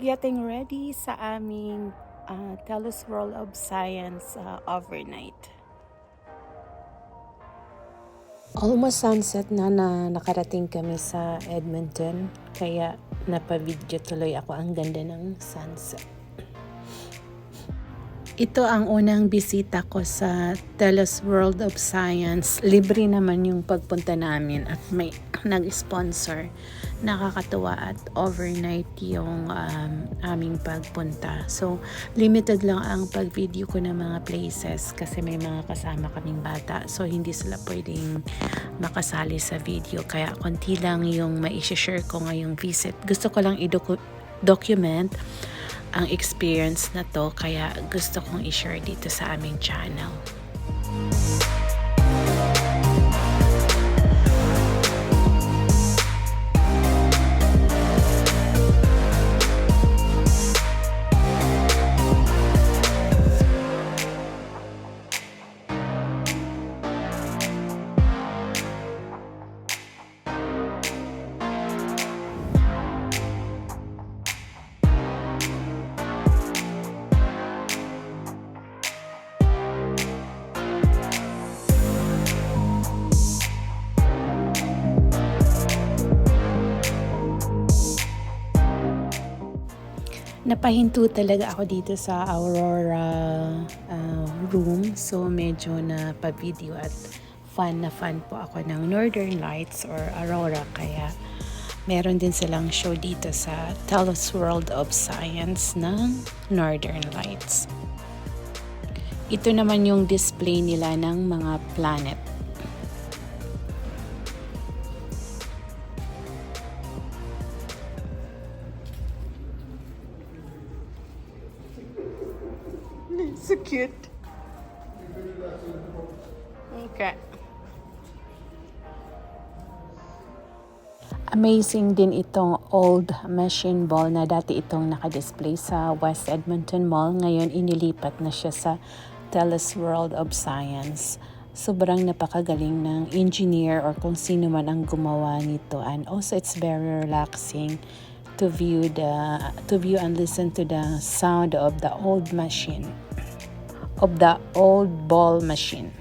getting ready sa aming Telus World of Science overnight. Almost sunset na nakarating kami sa Edmonton, kaya napavideo tuloy ako. Ang ganda ng sunset. Ito ang unang bisita ko sa Telus World of Science. Libre naman yung pagpunta namin at may nag-sponsor. Nakakatuwa at overnight yung aming pagpunta. So, limited lang ang pag-video ko ng mga places kasi may mga kasama kaming bata. So, hindi sila pwedeng makasali sa video. Kaya konti lang yung ma-share ko ngayong visit. Gusto ko lang i-document ang experience na to, kaya gusto kong i-share dito sa aming channel. Napahinto talaga ako dito sa Aurora room. So medyo na-video at fan po ako ng Northern Lights or Aurora. Kaya meron din silang show dito sa Telus World of Science ng Northern Lights. Ito naman yung display nila ng mga planet. So cute. Okay. Amazing din itong old machine ball na dati itong nakadisplay sa West Edmonton Mall. Ngayon inilipat na siya sa Telus World of Science. Sobrang napakagaling ng engineer or kung sino man ang gumawa nito, and also it's very relaxing to view and listen to the sound of the old machine. Of the old ball machine.